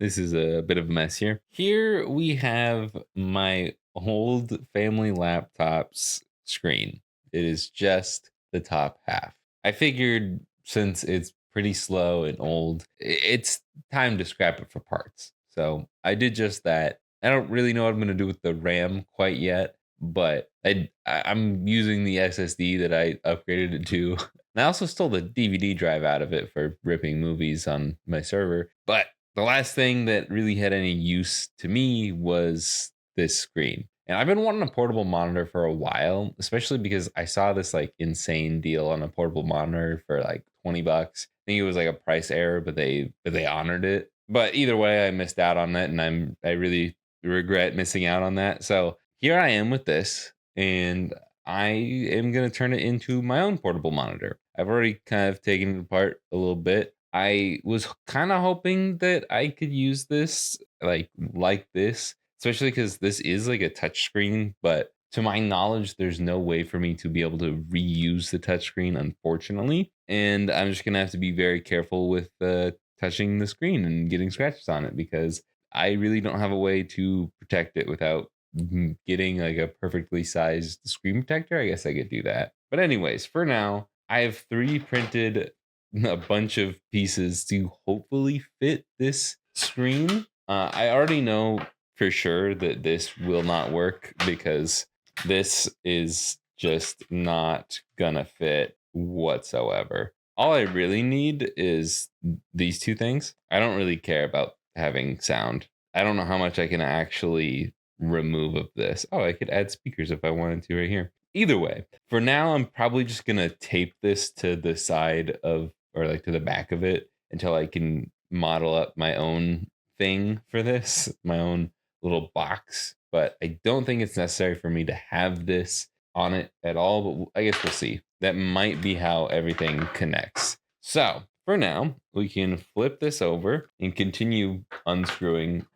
This is a bit of a mess here. Here we have my old family laptop's screen. It is just the top half. I figured since it's pretty slow and old, it's time to scrap it for parts. So I did just that. I don't really know what I'm going to do with the RAM quite yet, but I'm using the SSD that I upgraded it to. And I also stole the DVD drive out of it for ripping movies on my server. But the last thing that really had any use to me was this screen. And I've been wanting a portable monitor for a while, especially because I saw this like insane deal on a portable monitor for like 20 bucks. I think it was like a price error, but they honored it. But either way, I missed out on that and I really regret missing out on that. So here I am with this, and I am going to turn it into my own portable monitor. I've already kind of taken it apart a little bit. I was kind of hoping that I could use this like this, especially because this is like a touch screen. But to my knowledge, there's no way for me to be able to reuse the touchscreen, unfortunately. And I'm just gonna have to be very careful with touching the screen and getting scratches on it because I really don't have a way to protect it without getting like a perfectly sized screen protector. I guess I could do that. But anyways, for now, I have 3D printed a bunch of pieces to hopefully fit this screen. I already know for sure that this will not work because this is just not gonna fit whatsoever. All I really need is these two things. I don't really care about having sound. I don't know how much I can actually remove of this. Oh, I could add speakers if I wanted to right here. Either way, for now, I'm probably just gonna tape this to the side of, or like to the back of it until I can model up my own thing for this, my own little box. But I don't think it's necessary for me to have this on it at all. But I guess we'll see. That might be how everything connects. So for now, we can flip this over and continue unscrewing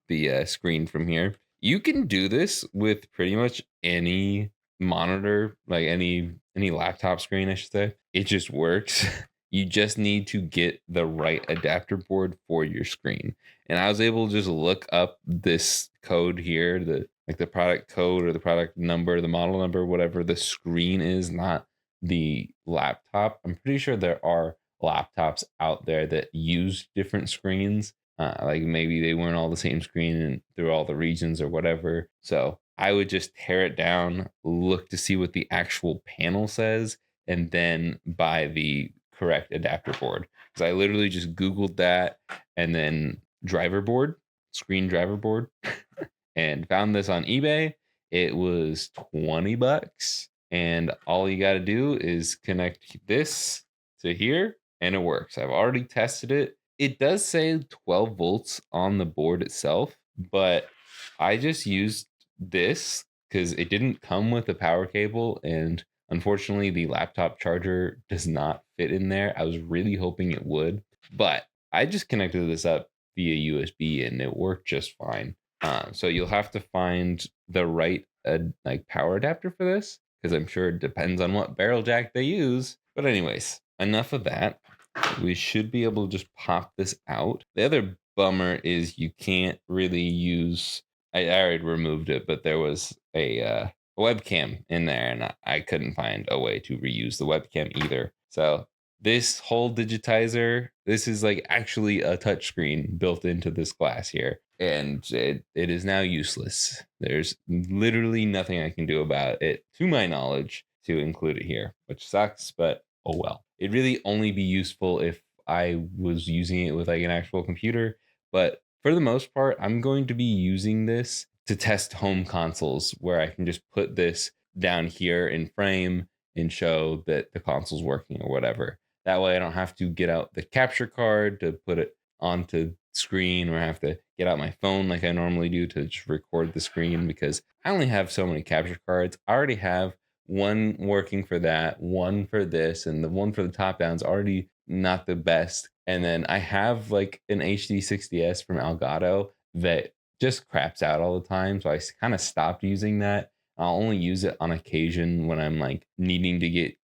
the screen from here. You can do this with pretty much any monitor, like any laptop screen, I should say. It just works. You just need to get the right adapter board for your screen. And I was able to just look up this code here, the product code or the product number, the model number, whatever the screen is, not the laptop. I'm pretty sure there are laptops out there that use different screens. Like maybe they weren't all the same screen and through all the regions or whatever. So I would just tear it down, look to see what the actual panel says, and then buy the correct adapter board. Because I literally just Googled that and then driver board, screen driver board, and found this on eBay. It was 20 bucks. And all you got to do is connect this to here and it works. I've already tested it. It does say 12 volts on the board itself, but I just used this because it didn't come with a power cable. And unfortunately, the laptop charger does not fit in there. I was really hoping it would, but I just connected this up via USB and it worked just fine. So you'll have to find the right like power adapter for this because I'm sure it depends on what barrel jack they use. But anyways, enough of that. We should be able to just pop this out. The other bummer is you can't really use. I already removed it, but there was a webcam in there, and I couldn't find a way to reuse the webcam either. So this whole digitizer, this is like actually a touchscreen built into this glass here, and it is now useless. There's literally nothing I can do about it, to my knowledge, to include it here, which sucks, but oh well. It'd really only be useful if I was using it with like an actual computer, but for the most part, I'm going to be using this to test home consoles where I can just put this down here in frame and show that the console's working or whatever. That way I don't have to get out the capture card to put it onto screen or have to get out my phone like I normally do to just record the screen because I only have so many capture cards. I already have one working for that, one for this, and the one for the top down's already not the best. And then I have like an HD60S from Elgato that just craps out all the time. So I kind of stopped using that. I'll only use it on occasion when I'm like needing to get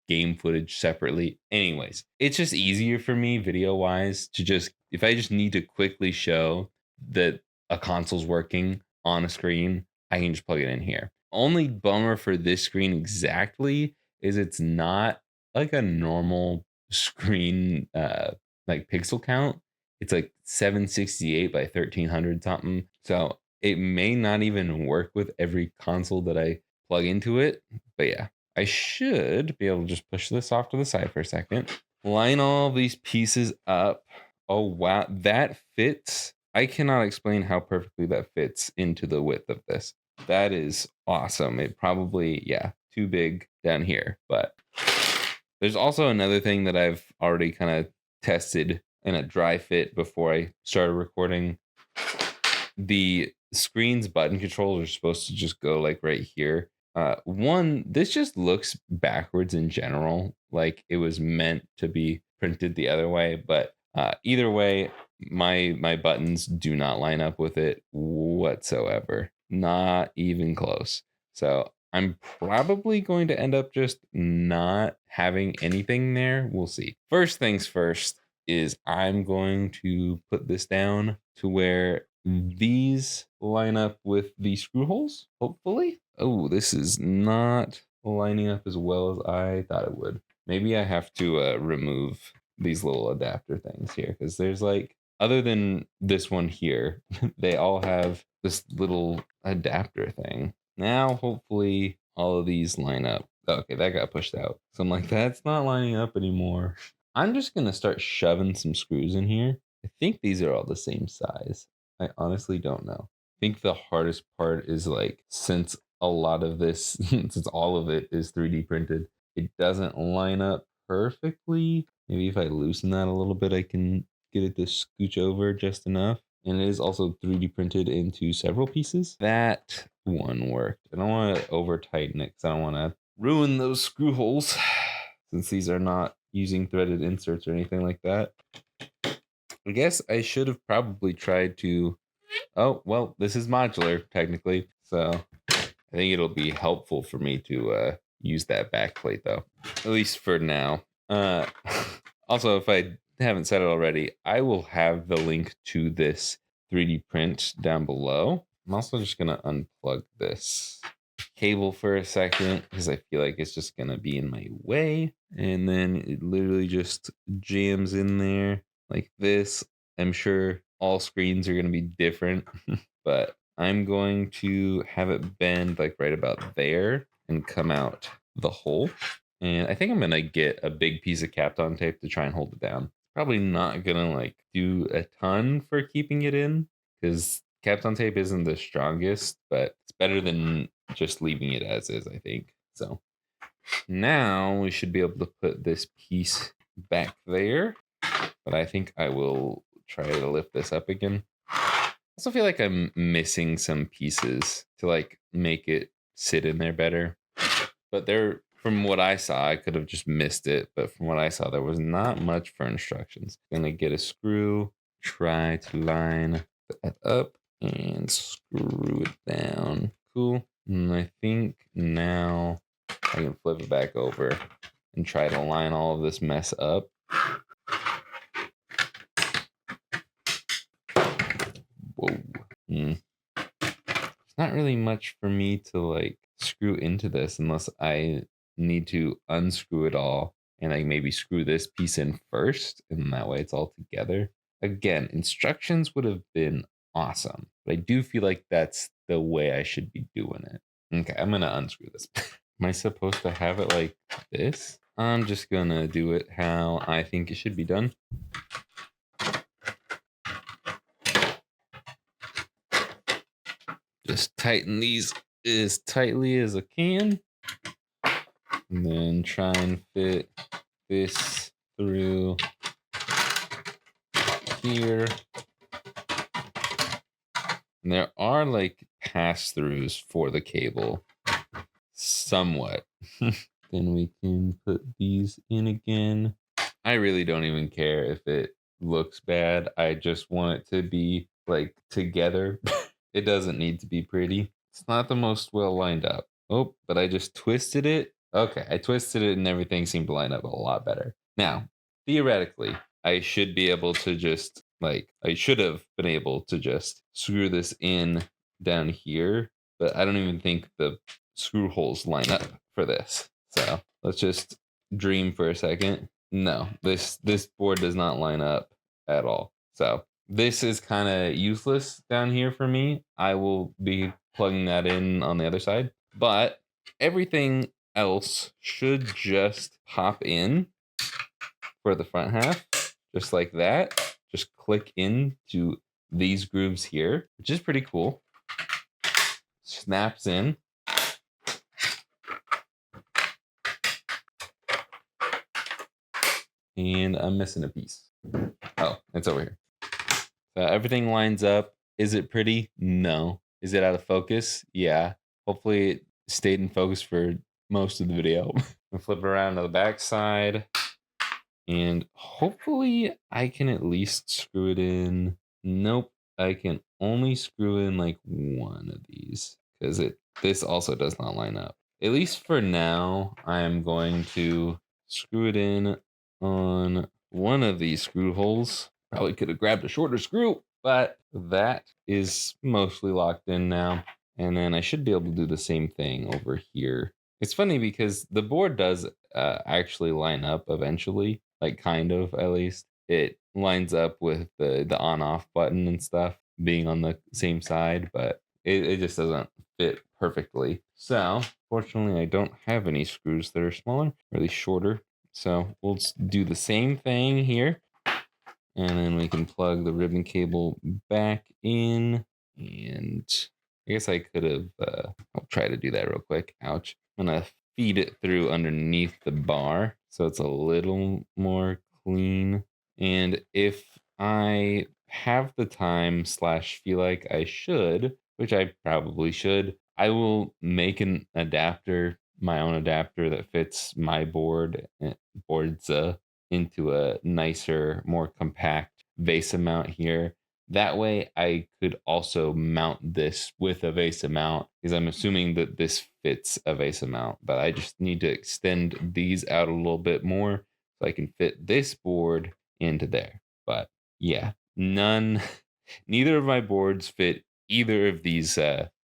game footage separately. Anyways, it's just easier for me video wise to just, if I just need to quickly show that a console's working on a screen, I can just plug it in here. Only bummer for this screen exactly is it's not like a normal screen like pixel count. It's like 768 by 1300 something. So it may not even work with every console that I plug into it. But yeah, I should be able to just push this off to the side for a second. Line all these pieces up. Oh wow, that fits. I cannot explain how perfectly that fits into the width of this. That is awesome. It probably, yeah, too big down here. But there's also another thing that I've already kind of tested in a dry fit before I started recording. The screen's button controls are supposed to just go like right here. One, this just looks backwards in general, like it was meant to be printed the other way. But either way, my buttons do not line up with it whatsoever, not even close. So I'm probably going to end up just not having anything there. We'll see. First things first is I'm going to put this down to where these line up with the screw holes, hopefully. Oh, this is not lining up as well as I thought it would. Maybe I have to remove these little adapter things here, because there's like, other than this one here, they all have this little adapter thing. Now, hopefully, all of these line up. Okay, that got pushed out. So I'm like, that's not lining up anymore. I'm just going to start shoving some screws in here. I think these are all the same size. I honestly don't know. I think the hardest part is like, since a lot of this, since all of it is 3D printed, it doesn't line up perfectly. Maybe if I loosen that a little bit, I can get it to scooch over just enough. And it is also 3D printed into several pieces. That one worked. I don't want to over tighten it because I don't want to ruin those screw holes, since these are not using threaded inserts or anything like that. I guess I should have probably tried to, oh, well, this is modular technically. So I think it'll be helpful for me to use that back plate though, at least for now. Also, if I haven't said it already, I will have the link to this 3D print down below. I'm also just going to unplug this cable for a second because I feel like it's just going to be in my way. And then it literally just jams in there like this. I'm sure all screens are going to be different, but I'm going to have it bend like right about there and come out the hole. And I think I'm going to get a big piece of Kapton tape to try and hold it down. Probably not going to like do a ton for keeping it in because Kapton tape isn't the strongest, but it's better than just leaving it as is, I think. So now we should be able to put this piece back there, but I think I will try to lift this up again. I also feel like I'm missing some pieces to like make it sit in there better, but there, from what I saw, I could have just missed it, but from what I saw, there was not much for instructions. Gonna get a screw, try to line that up and screw it down. Cool. And I think now I can flip it back over and try to line all of this mess up. Whoa. There's not really much for me to like screw into this unless I need to unscrew it all and like maybe screw this piece in first, and that way it's all together. Again, instructions would have been awesome, but I do feel like that's the way I should be doing it. Okay, I'm gonna unscrew this. Am I supposed to have it like this? I'm just gonna do it how I think it should be done. Just tighten these as tightly as I can. And then try and fit this through here. And there are like pass-throughs for the cable, somewhat. Then we can put these in again. I really don't even care if it looks bad. I just want it to be like together. It doesn't need to be pretty. It's not the most well lined up. Oh, but I just twisted it Okay, I twisted it and everything seemed to line up a lot better. Now, theoretically, I should be able to just like I should have been able to just screw this in down here, but I don't even think the screw holes line up for this. So let's just dream for a second. No, this board does not line up at all. So this is kind of useless down here for me. I will be plugging that in on the other side, but everything else should just pop in for the front half, just like that. Just click into these grooves here, which is pretty cool. Snaps in. And I'm missing a piece. Oh, it's over here. So everything lines up. Is it pretty? No. Is it out of focus? Yeah. Hopefully it stayed in focus for most of the video. I'll flip it around to the back side. And hopefully I can at least screw it in. Nope. I can only screw in like one of these because this also does not line up. At least for now, I'm going to screw it in on one of these screw holes. Probably could have grabbed a shorter screw, but that is mostly locked in now. And then I should be able to do the same thing over here. It's funny because the board does actually line up eventually, like kind of at least. It lines up with the on off button and stuff being on the same side, but it just doesn't fit perfectly. So fortunately, I don't have any screws that are smaller, really shorter. So we'll do the same thing here. And then we can plug the ribbon cable back in. And I guess I could have, I'll try to do that real quick. Ouch. I'm going to feed it through underneath the bar so it's a little more clean. And if I have the time slash feel like I should, which I probably should, I will make an adapter, my own adapter that fits my boards into a nicer, more compact VESA mount here. That way I could also mount this with a VESA mount because I'm assuming that this fits a VESA mount, but I just need to extend these out a little bit more so I can fit this board into there. But yeah, neither of my boards fit either of these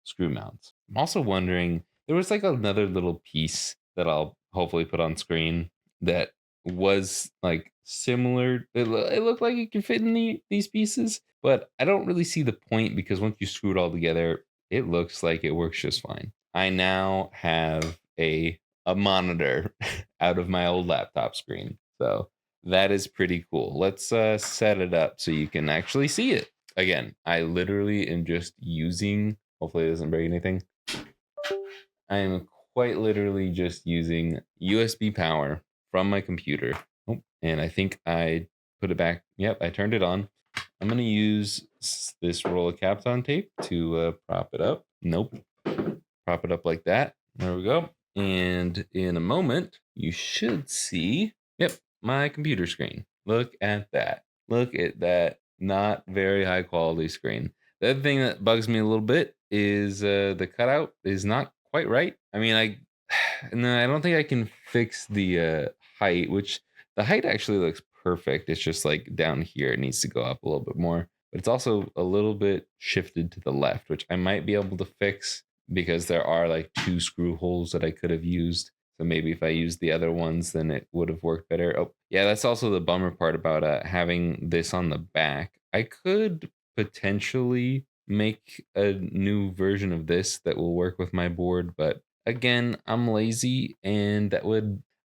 screw mounts. I'm also wondering, there was like another little piece that I'll hopefully put on screen that was like similar. It looked like it could fit in these pieces, but I don't really see the point because once you screw it all together, it looks like it works just fine. I now have a monitor out of my old laptop screen, so that is pretty cool. Let's set it up so you can actually see it. Again, I literally am just using. Hopefully, it doesn't break anything. I am quite literally just using USB power from my computer. Oh, and I think I put it back. Yep, I turned it on. I'm going to use this roll of Kapton tape to prop it up. Nope. Prop it up like that. There we go. And in a moment, you should see, yep, my computer screen. Look at that. Look at that. Not very high quality screen. The other thing that bugs me a little bit is the cutout is not quite right. I mean, no, I don't think I can fix the height, which the height actually looks perfect. It's just like down here, it needs to go up a little bit more. But it's also a little bit shifted to the left, which I might be able to fix because there are like two screw holes that I could have used. So maybe if I used the other ones, then it would have worked better. Oh, yeah, that's also the bummer part about having this on the back. I could potentially make a new version of this that will work with my board, but again, I'm lazy and I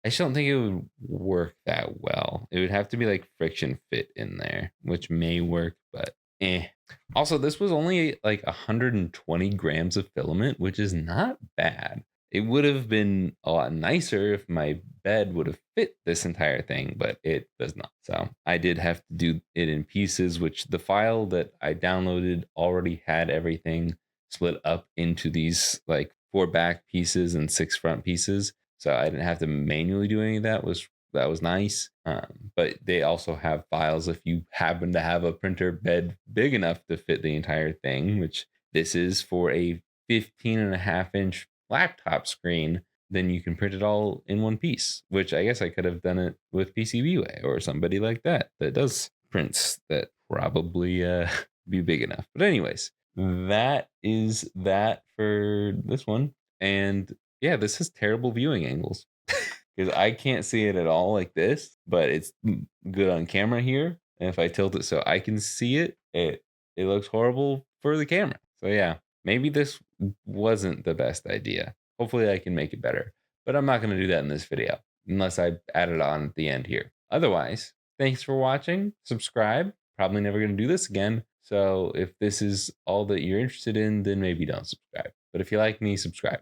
just don't think it would work that well. It would have to be like friction fit in there, which may work, but eh. Also, this was only like 120 grams of filament, which is not bad. It would have been a lot nicer if my bed would have fit this entire thing, but it does not. So I did have to do it in pieces, which the file that I downloaded already had everything split up into these like 4 back pieces and 6 front pieces. So I didn't have to manually do any of that. That was nice. But they also have files if you happen to have a printer bed big enough to fit the entire thing, which this is for a 15 and a half inch laptop screen. then you can print it all in one piece, which I guess I could have done it with PCBWay or somebody like that does prints that probably be big enough. But anyways, that is that for this one. And yeah, this has terrible viewing angles because I can't see it at all like this, but it's good on camera here. And if I tilt it so I can see it, it looks horrible for the camera. So yeah, maybe this wasn't the best idea. Hopefully I can make it better, but I'm not going to do that in this video unless I add it on at the end here. Otherwise, thanks for watching. Subscribe. Probably never going to do this again. So if this is all that you're interested in, then maybe don't subscribe. But if you like me, subscribe.